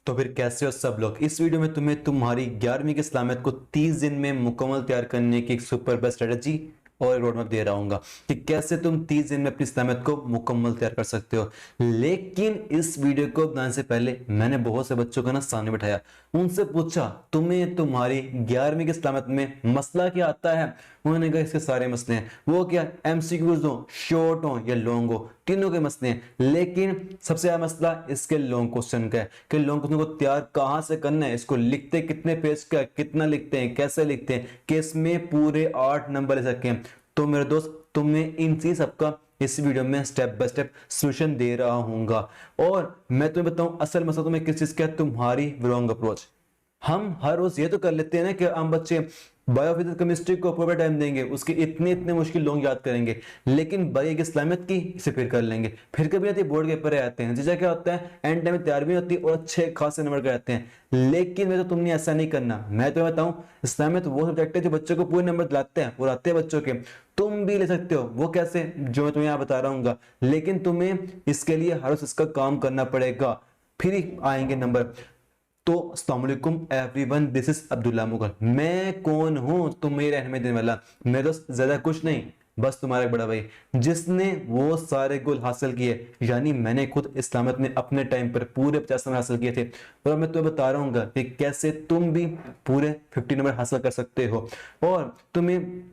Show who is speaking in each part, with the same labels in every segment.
Speaker 1: तो फिर कैसे हो सब लोग। इस वीडियो में तुम्हें तुम्हारी 11वीं की इस्लामियत को 30 दिन में मुकम्मल तैयार करने की एक सुपर बेस्ट स्ट्रेटजी और रोड मैप दे रहा हूँ कि कैसे तुम 30 दिन में अपनी इस्लामियत को मुकम्मल तैयार कर सकते हो। लेकिन इस वीडियो को बनाने से पहले मैंने बहुत से बच्चों को ना सामने बैठाया, उनसे पूछा तुम्हें तुम्हारी 11वीं की इस्लामियत में मसला क्या आता है। उन्होंने कहा इसके सारे मसले हैं। वो क्या, एमसीक्यूज हो, शॉर्ट हो या लॉन्ग हो, तीनों के मसले हैं। लेकिन सबसे ज्यादा मसला इसके लॉन्ग क्वेश्चन का है कि लॉन्ग क्वेश्चन को तैयार कहां से करना है, इसको लिखते कितने पेज का, कितना लिखते हैं, कैसे लिखते हैं कि इसमें पूरे 8 नंबर ले सके। तो मेरे दोस्त, तुम्हें इन चीज सबका इस वीडियो में स्टेप बाय स्टेप सॉल्यूशन दे रहा हूंगा। और मैं तुम्हें बताऊं असल मसला तुम्हें किस चीज का है, तुम्हारी रॉन्ग अप्रोच। हम हर रोज ये तो कर लेते हैं ना कि हम बच्चे बायोफिजिक्स केमिस्ट्री को प्रॉपर टाइम देंगे, उसके इतने इतने मुश्किल लॉन्ग याद करेंगे, लेकिन बायो की इस्लामियत की इसे फिर कर लेंगे। फिर कभी आती बोर्ड के पेपर आते हैं, जीजा क्या होता है, एंड टाइम में तैयार भी होती है और अच्छे खासे नंबर के आते हैं। लेकिन मैं तो तुमने ऐसा नहीं करना। मैं तो बताऊं, इस्लामियत वो सब्जेक्ट है जो बच्चों को पूरे नंबर दिलाते हैं और आते हैं बच्चों के। तुम भी ले सकते हो, वो कैसे, जो मैं तुम्हें यहाँ बता रहा हूँ। लेकिन तुम्हें इसके लिए हर रोज इसका काम करना पड़ेगा, फिर ही आएंगे नंबर। तो अस्सलाम वालेकुम everyone, this is Abdullah Mughal. मैं कौन हूं तुम्हें रहने देने वाला। मेरे दोस्त ज्यादा कुछ नहीं, बस तुम्हारा एक बड़ा भाई जिसने वो सारे गोल हासिल किए। यानी मैंने खुद इस्लामियत में अपने टाइम पर पूरे 50 नंबर हासिल किए थे, और मैं तुम्हें बता रहा हूँ कि कैसे तुम भी पूरे 50 नंबर हासिल कर सकते हो। और तुम्हें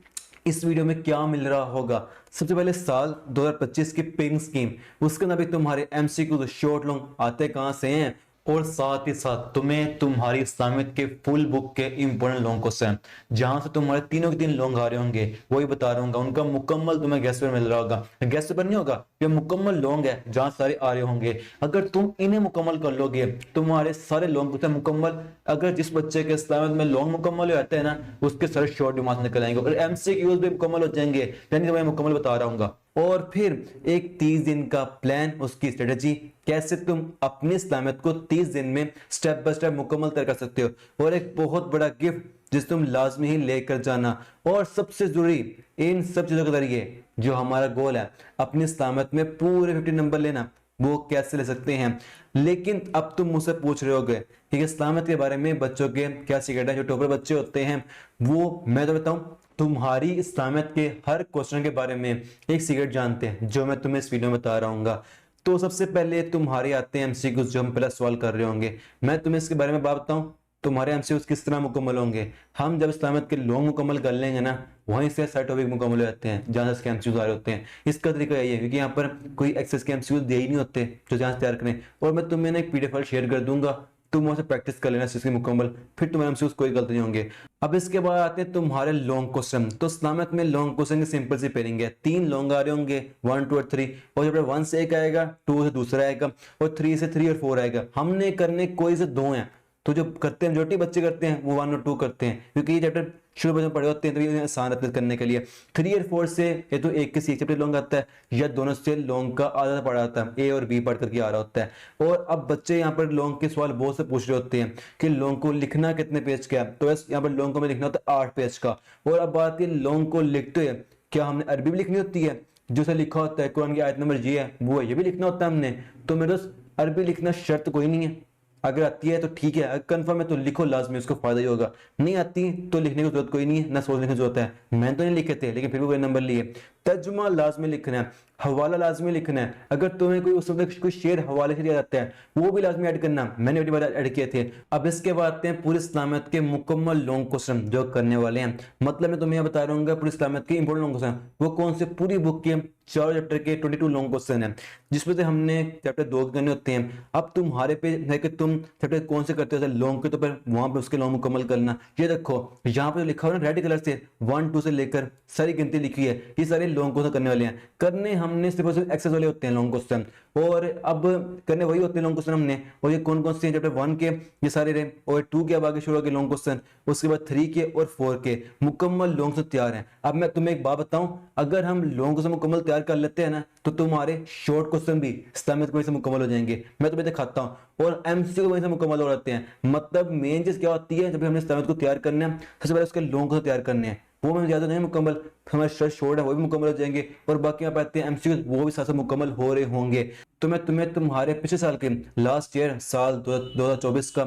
Speaker 1: इस वीडियो में क्या मिल रहा होगा, सबसे पहले साल 2025 की पिंग स्कीम, उसके अंदर भी तुम्हारे एमसीक्यू शॉर्ट लॉन्ग आते कहां से हैं, और साथ ही साथ तुम्हें तुम्हारी इस्लामियत के फुल बुक के इंपॉर्टेंट लॉन्ग क्वेश्चन जहां से तुम्हारे तीनों के तीन लॉन्ग आ रहे होंगे वही बता रहा हूँ। उनका मुकम्मल तुम्हें गेस्ट पेपर मिल रहा होगा। गेस्ट पेपर नहीं होगा, ये मुकम्मल लॉन्ग है जहां सारे आ रहे होंगे। अगर तुम इन्हें मुकम्मल कर लोगे, तुम्हारे सारे लॉन्ग क्वेश्चन मुकम्मल, अगर जिस बच्चे के इस्लामियत में लॉन्ग मुकम्मल हो जाते हैं ना, उसके सारे शॉर्ट भी वहां से निकल आएंगे और एमसीक्यूज भी मुकम्मल हो जाएंगे। यानी मैं मुकम्मल बता रहा हूँ। और फिर एक 30 दिन का प्लान, उसकी स्ट्रेटजी, कैसे तुम अपनी इस्लामियत को 30 दिन में स्टेप बाय स्टेप मुकम्मल कर सकते हो। और एक बहुत बड़ा गिफ्ट जिस तुम लाजमी ही लेकर जाना। और सबसे जरूरी, इन सब चीजों के जरिए जो हमारा गोल है अपनी इस्लामियत में पूरे 50 नंबर लेना, वो कैसे ले सकते हैं। लेकिन अब तुम मुझसे पूछ रहे होगे कि इस्लामियत के बारे में बच्चों के क्या सीक्रेट है, जो टॉपर बच्चे होते हैं वो मैं तो बताऊं, तुम्हारी इस्लामियत के हर क्वेश्चन के बारे में एक सीक्रेट जानते हैं जो मैं तुम्हें इस वीडियो में बता रहा हूँ। तो सबसे पहले तुम्हारे आते हैं एमसीक्यूज, जो हम पहले सवाल कर रहे होंगे। मैं तुम्हें इसके बारे में बात बताऊं, तुम्हारे एमसीक्यूज किस तरह मुकम्मल होंगे। हम जब इस्लामियत के लॉन्ग मुकम्मल कर लेंगे ना, वहीं से सारे टॉपिक मुकम्मल हो जाते हैं जहां से एमसीक्यूज आ रहे होते हैं। इसका तरीका यही है, क्योंकि यहाँ पर कोई एक्सेस के एमसीक्यूज दे ही नहीं होते जो जहां से तैयार करें। और मैं तुम्हें ना एक पीडीएफ फाइल शेयर कर दूंगा, तुम वहां से प्रैक्टिस कर लेना इसकी मुकम्मल, फिर तुम्हारे एमसीक्यूज कोई गलत नहीं होंगे। अब इसके बाद आते हैं तुम्हारे लॉन्ग क्वेश्चन। तो इस्लामियत में लॉन्ग क्वेश्चन की सिंपल सी पेयरिंग है, 3 लॉन्ग आ रहे होंगे, 1 2 और 3। और जब 1 से एक आएगा, 2 से दूसरा आएगा, और 3 से 3 और 4 आएगा। हमने करने कोई से दो हैं, तो जो करते हैं मेजोरिटी बच्चे करते हैं वो 1 और 2 करते हैं, क्योंकि ये चैप्टर शुरू में पढ़े होते हैं तो ये आसान रहता है करने के लिए। 3 और 4 से ये तो एक के एक चैप्टर लॉन्ग आता है, या दोनों से लॉन्ग का आधा पढ़ा आता है, ए और बी पढ़ करके आ रहा होता है। और अब बच्चे यहाँ पर लॉन्ग के सवाल बहुत से पूछ रहे होते हैं कि लॉन्ग को लिखना कितने पेज का है। तो यहाँ पर लॉन्ग को में लिखना होता है 8 पेज का। और अब बात है लॉन्ग को लिखते हैं, क्या हमने अरबी भी लिखनी होती है, जो से लिखा होता है कुरान की आयत नंबर ये है वो है, ये भी लिखना होता है हमने। तो मेरे दोस्त, अरबी लिखना शर्त कोई नहीं है, अगर आती है तो ठीक है, अगर कंफर्म है तो लिखो लाजमी, उसको फायदा ही होगा। नहीं आती तो लिखने की जरूरत कोई नहीं है, ना सोचने की जरूरत है। मैंने तो नहीं लिखे थे लेकिन फिर भी कोई नंबर लिए। तर्जुमा लाजमी लिखना है, हवाला लाजमी लिखना है। अगर तुम्हें कोई उस वक्त कोई शेर हवाले से दिया जाता है वो भी लाजमी ऐड करना, मैंने अपनी बार ऐड किए थे। अब इसके बाद आते हैं पूरी इस्लामियत के मुकम्मल लॉन्ग क्वेश्चन जो करने वाले हैं। मतलब मैं तुम्हें बता रहा हूँ पूरी इस्लामियत के इंपोर्टेंट लॉन्ग क्वेश्चन, वो कौन से, पूरी बुक के 4 चैप्टर के 22 लॉन्ग क्वेश्चन है, जिसमें से हमने चैप्टर 2 करने होते हैं। अब तुम्हारे पे है कि तुम चैप्टर कौन से करते हो लॉन्ग के, तो पर वहां पे उसके लॉन्ग मुकम्मल करना। ये देखो यहाँ पे लिखा हुआ है रेड कलर से 1 2 से लेकर सारी गिनती लिखी है, ये सारे लॉन्ग क्वेश्चन करने वाले हैं। करने हमने सिर्फ एक्सेस वाले होते हैं लॉन्ग क्वेश्चन, और अब करने वही होते हैं लॉन्ग क्वेश्चन हमने। और ये कौन कौन से हैं, चैप्टर 1 के ये सारे रहे, और 2 के अब आगे शुरू हो गए लॉन्ग क्वेश्चन, उसके बाद 3 के और 4 के मुकम्मल लॉन्ग क्वेश्चन तैयार हैं। अब मैं तुम्हें एक बात बताऊं, अगर हम लॉन्ग क्वेश्चन मुकम्मल तैयार कर लेते हैं ना, तो तुम्हारे शॉर्ट क्वेश्चन भी इस्लामियत को वहीं से मुकम्मल हो जाएंगे। मैं तुम्हें दिखाता हूं, और एमसीक्यू वहीं से मुकम्मल हो जाते हैं। मतलब मेन चीज क्या होती है, जब हमने इस्लामियत को तैयार करना है, सबसे पहले उसके लॉन्ग क्वेश्चन तैयार करने हैं। वो मैं ज़्यादा नहीं मुकम्मल, हमारे शॉर्ट है वो भी मुकम्मल हो जाएंगे, और बाकी आप आते हैं एमसीक्यू वो भी साथ साथ मुकम्मल हो रहे होंगे। तो मैं तुम्हें तुम्हारे पिछले साल के लास्ट ईयर साल 2024 का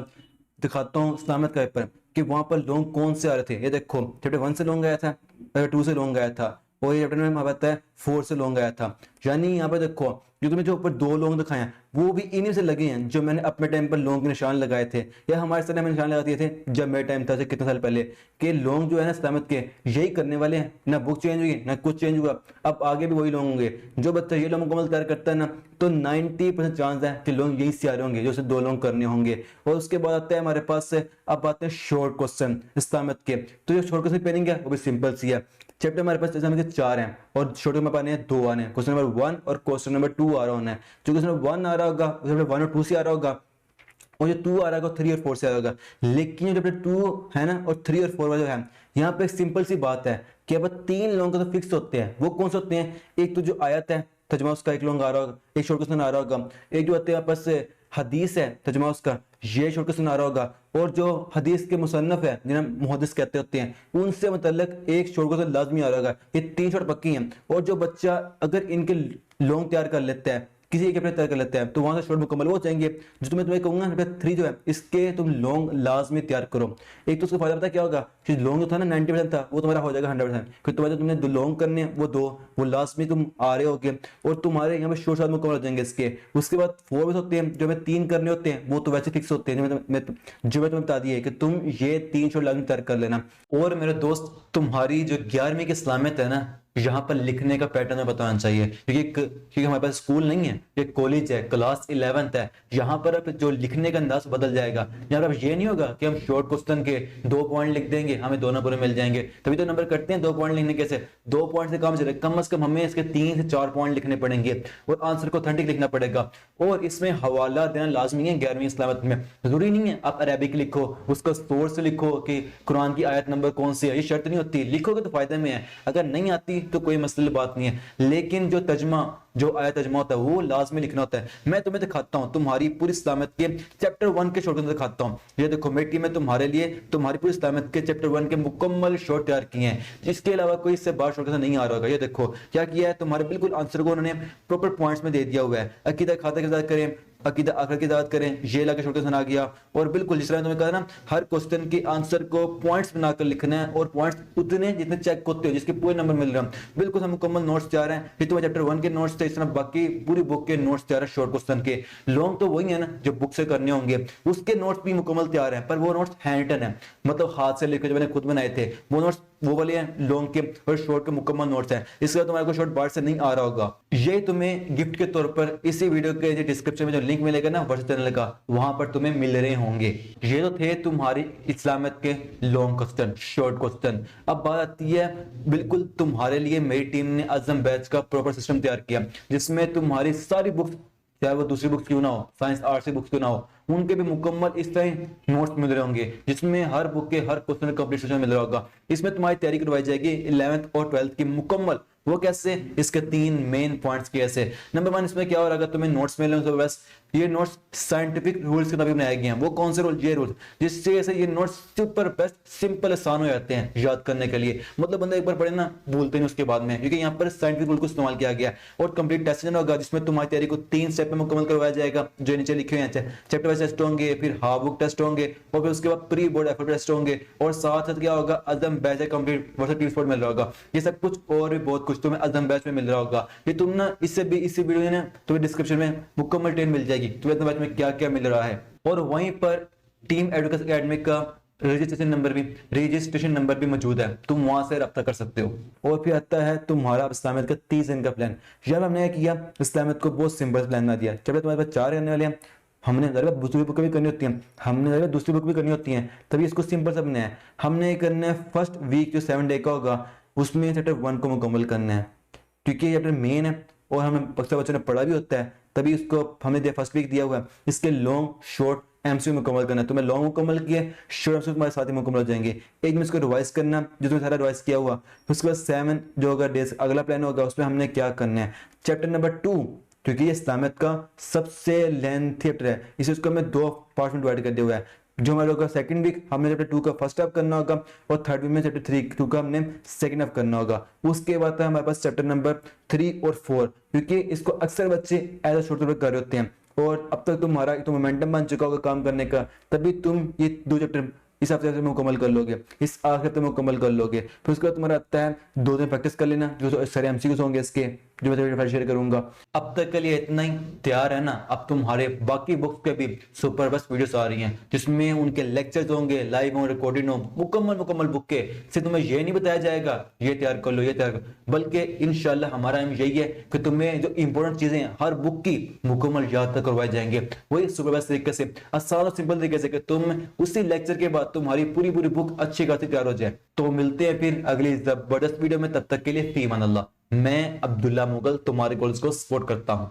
Speaker 1: दिखाता हूँ इस्लामियत का पेपर, कि वहां पर लोग कौन से आ रहे थे। ये देखो चैप्टर 1 से लोग आया था, चैप्टर 2 से लोग आया था, और ये चैप्टर में हमारा बताया 4 से लोग आया था। यानी यहाँ पे देखो जो तुम्हें जो ऊपर 2 लोग दिखाए हैं वो भी इन्हीं से लगे हैं जो मैंने अपने टाइम पर लोगों के निशान लगाए थे, या हमारे समय में निशान लगा दिए थे जब मेरे टाइम था, कितने साल पहले, कि लोग जो है ना इस्लामियत के यही करने वाले हैं। ना बुक चेंज हुई ना कुछ चेंज हुआ, अब आगे भी वही लोग होंगे। जो बच्चा ये लोग मुकम्मल तैयार करता है ना, तो 90% चांस है कि लोग यही से आ रहे होंगे, जो उसे 2 लोग करने होंगे। और उसके बाद आता है हमारे पास से, अब आते हैं शॉर्ट क्वेश्चन इस्लामियत के। तो जो शॉर्ट क्वेश्चन पेनिंग है वो भी सिंपल सी है। चैप्टर हमारे पास जैसे हमें 4 हैं और शॉर्ट में पाने हैं 2 आने हैं, क्वेश्चन नंबर 1 और क्वेश्चन नंबर 2 आ रहा होना है। जो क्वेश्चन नंबर 1 आ रहा होगा क्वेश्चन नंबर 1 और 2 से आ रहा होगा, और जो 2 आ रहा होगा 3 और 4 से आ रहा होगा। लेकिन जो चैप्टर 2 है ना और 3 और 4 वाला जो है, यहाँ पे एक सिंपल सी बात है कि अब 3 लोगों का तो फिक्स होते हैं। वो कौन से होते हैं? एक तो जो आयत है तर्जुमा उसका एक लोग आ रहा होगा, एक शॉर्ट क्वेश्चन आ रहा होगा। एक जो आते हैं आपस से हदीस है तर्जुमा उसका, ये शॉर्ट क्वेश्चन आ रहा होगा। और जो हदीस के मुसन्नफ है जिन्हें मुहद्दिस कहते होते हैं, उनसे मतलब एक शॉर्ट क्वेश्चन लाजमी आ रहा होगा। ये 3 शॉर्ट पक्की हैं। और जो बच्चा अगर इनके लॉन्ग तैयार कर लेता है, किसी एक तैयार कर लेते हैं, तो वहां से शॉर्ट मुकम्मल हो जाएंगे। जो तुम्हें कहूंगा नंबर 3 जो है इसके तुम लॉन्ग लाजमी तैयार करो। एक तो उसका फायदा पता क्या होगा कि लॉन्ग जो था ना 90% था, वो तुम्हारा हो जाएगा 100%। क्योंकि तुम्हारे तुमने 2 लॉन्ग करने हैं, वो 2 वो लाजमी तुम आ रहे होगे, और तुम्हारे यहाँ पे शॉर्ट साथ मुकम्मल हो जाएंगे इसके। उसके बाद 4 भी होते हैं जो हमें 3 करने होते हैं, वो तो वैसे फिक्स होते हैं। जो मैं तुम्हें बता दिया है कि तुम ये 3 शॉर्ट लाजमी तैयार कर लेना। और मेरे दोस्त तुम्हारी जो 11वीं की इस्लामियत है ना, यहाँ पर लिखने का पैटर्न में बताना चाहिए, क्योंकि हमारे पास स्कूल नहीं है, ये कॉलेज है, क्लास 11th है। यहाँ पर अब जो लिखने का अंदाज बदल जाएगा। यहाँ पर अब ये नहीं होगा कि हम शॉर्ट क्वेश्चन के 2 पॉइंट लिख देंगे हमें 2 नंबर मिल जाएंगे। तभी तो नंबर कटते हैं 2 पॉइंट लिखने कैसे, 2 पॉइंट से काम चले, कम से कम हमें इसके 3 से 4 पॉइंट लिखने पड़ेंगे, और आंसर को ऑथेंटिक लिखना पड़ेगा। और इसमें हवाला देना लाजमी है 11वीं इस्लामियत में। जरूरी नहीं है आप अरेबिक लिखो, उसका सोर्स लिखो कि कुरान की आयत नंबर कौन सी है, ये शर्त नहीं होती। लिखोगे तो फायदे में है, अगर नहीं आती तो कोई मसले बात नहीं है। लेकिन जो तर्जुमा जो आयत तर्जुमा होता है वो लाजमी लिखना होता है। मैं तुम्हें दिखाता हूं तुम्हारी पूरी इस्लामियत के चैप्टर 1 के शॉर्ट दिखाता हूं। ये देखो मेरी टीम में तुम्हारे लिए तुम्हारी पूरी इस्लामियत के चैप्टर 1 के मुकम्मल शॉर्ट तैयार किए हैं, जिसके अलावा कोई इससे बाहर शॉर्ट नहीं आ रहा होगा। ये देखो क्या किया है, तुम्हारे बिल्कुल आंसर को उन्होंने प्रॉपर पॉइंट्स में दे दिया हुआ है। अकीदा खाता के साथ करें, अकीदा आखिर की इजाजत करें, ये लाके शॉर्ट क्वेश्चन आ गया। और बिल्कुल जिस तरह तुम्हें कहा ना, हर क्वेश्चन के आंसर को पॉइंट्स बनाकर लिखना है, और पॉइंट्स उतने जितने चेक होते हो जिसके पूरे नंबर मिल रहे हैं। बिल्कुल हम मुकम्मल नोट्स तैयार हैं। ये तुम्हें चैप्टर 1 के नोट्स थे, इस तरह बाकी पूरी बुक के नोट्स तैयार है शॉर्ट क्वेश्चन के। लॉन्ग तो वही है ना जो बुक से करने होंगे, उसके नोट्स भी मुकम्मल तैयार है, पर वो नोट्स हैंड रिटन है, मतलब हाथ से लिखे जो मैंने खुद बनाए थे। वो नोट्स वो वाले हैं लॉन्ग के, और शॉर्ट के मुकम्मल नोट्स हैं। इसका तुम्हारे को शॉर्ट बाहर से नहीं आ रहा होगा। ये तुम्हें गिफ्ट के तौर पर इसी वीडियो के डिस्क्रिप्शन में जो लिंक मिलेगा ना व्हाट्सएप चैनल का, वहां पर तुम्हें मिल रहे होंगे। ये तो थे तुम्हारी इस्लामियत के लॉन्ग क्वेश्चन, शॉर्ट क्वेश्चन। अब बात आती है बिल्कुल तुम्हारे लिए मेरी टीम ने अज़म बैच का प्रॉपर सिस्टम तैयार किया, जिसमें तुम्हारी सारी बुक्स, चाहे वो दूसरी बुक्स क्यों ना हो, साइंस आर्ट्स की बुक्स क्यों ना हो, उनके भी मुकम्मल इस तरह नोट्स मिल रहे होंगे, जिसमें हर बुक के हर क्वेश्चन कंप्लीट मिल रहा होगा। इसमें तुम्हारी तैयारी करवाई जाएगी 11th और 12th की मुकम्मल। वो कैसे? इसके 3 मेन पॉइंट्स कैसे। नंबर 1 इसमें क्या हो रहा है, तुम्हें नोट्स मिल रहे हो, बस ये नोट्स साइंटिफिक रूल्स के तभी बनाए गए हैं। वो कौन से रूल? ये रूल्स जिससे ये नोट्स सुपर बेस्ट सिंपल आसान हो जाते हैं याद करने के लिए। मतलब बंदा एक बार पढ़े ना भूलते नहीं उसके बाद में, क्योंकि यहाँ पर साइंटिफिक रूल को इस्तेमाल किया गया। और कंप्लीट टेस्ट होगा जिसमें तुम्हारी तैयारी को 3 स्टेप में मुकम्मल करवाया जाएगा, जो नीचे लिखे हुए हैं। चैप्टर वाइज टेस्ट होंगे, फिर हाफ बुक टेस्ट होंगे, और फिर उसके बाद प्री बोर्ड एफर्ट टेस्ट होंगे, और साथ साथ क्या होगा, अज़म बैच कंप्लीट व्हाट्सएप मिल रहा होगा। ये सब कुछ और भी बहुत कुछ तुम्हें अज़म बैच मिल रहा होगा। ये तुम ना इससे भी इसी वीडियो में तुम्हें डिस्क्रिप्शन में मुकम्मल ट्रेन मिल जाएगी, तुम्हें अज़म बैच में क्या क्या मिल रहा है। और वहीं पर टीम एडुकेशन एकेडमी का रजिस्ट्रेशन नंबर भी मौजूद है, तुम वहां से रब्ता कर सकते हो। और फिर आता है तुम्हारा इस्लामियत का 30 दिन का प्लान। यार हमने किया इस्लामियत को बहुत सिंपल प्लान बना दिया। चलो तुम्हारे पास 4 करने वाले हैं, हमने दूसरी बुक भी करनी होती है, हमने दूसरी बुक भी करनी होती है, तभी इसको सिंपल सा बनाया है। हमने करना है फर्स्ट वीक जो 7 डे का होगा, उसमें चैप्टर 1 को मुकम्मल करना है, क्योंकि ये चैप्टर मेन है और हमें बच्चों ने पढ़ा भी होता है, तभी इसको हमने फर्स्ट वीक दिया हुआ है। इसके लॉन्ग शॉर्ट एमसीक्यू मुकम्मल करना है। तो मैं लॉन्ग मुकम्मल किया, शॉर्ट एमसीक्यू तुम्हारे साथ ही मुकम्मल हो जाएंगे। एक में इसको रिवाइज करना जो तुमने सारा रिवाइज किया हुआ, उसके बाद 7 जो होगा डेज अगला प्लान होगा, उसमें हमने क्या करना है। चैप्टर नंबर 2, क्योंकि ये इस्लामियत का सबसे लेंथी चैप्टर है, इसे उसको हमें 2 पार्ट में डिवाइड कर दिया हुआ है। जो हमारे होगा सेकंड वीक हमने चैप्टर 2 का फर्स्ट हाफ करना होगा और थर्ड वीक में चैप्टर 3 2 का हमने सेकंड हाफ करना होगा। उसके बाद है हमारे पास चैप्टर नंबर 3 और 4, क्योंकि इसको अक्सर बच्चे एज अ शॉर्ट कर रहे होते हैं और अब तक तुम्हारा तो मोमेंटम बन चुका होगा काम करने का, तभी तुम ये 2 चैप्टर इस हफ्ते में मुकम्मल कर लोगे, इस आखिर हफ्ते में मुकम्मल कर लोगे। फिर उसके बाद तुम्हारा आता है 2 दिन प्रैक्टिस कर लेना, जो सारे एमसीक्यूज होंगे इसके, जो मैं शेयर करूंगा। अब तक के लिए इतना ही, तैयार है ना? अब तुम्हारे बाकी बुक्स पे भी सुपर बेस्ट वीडियोस आ रही हैं जिसमें उनके लेक्चर्स होंगे, लाइव हो, रिकॉर्डिंग हो, मुकम्मल बुक के। सिर्फ तुम्हें ये नहीं बताया जाएगा ये तैयार कर लो, ये तैयार कर, बल्कि इंशाल्लाह हमारा एम यही है कि तुम्हें जो इंपॉर्टेंट चीजें हैं हर बुक की मुकम्मल याद तक करवाए जाएंगे, वही सुपर बेस्ट तरीके से, आसान और सिंपल तरीके से, कि तुम उसी लेक्चर के बाद तुम्हारी पूरी बुक अच्छी खासी तैयार हो जाए। तो मिलते हैं फिर अगली जबरदस्त वीडियो में, तब तक के लिए फी अमान अल्लाह। मैं अब्दुल्ला मुगल तुम्हारे गोल्स को सपोर्ट करता हूं।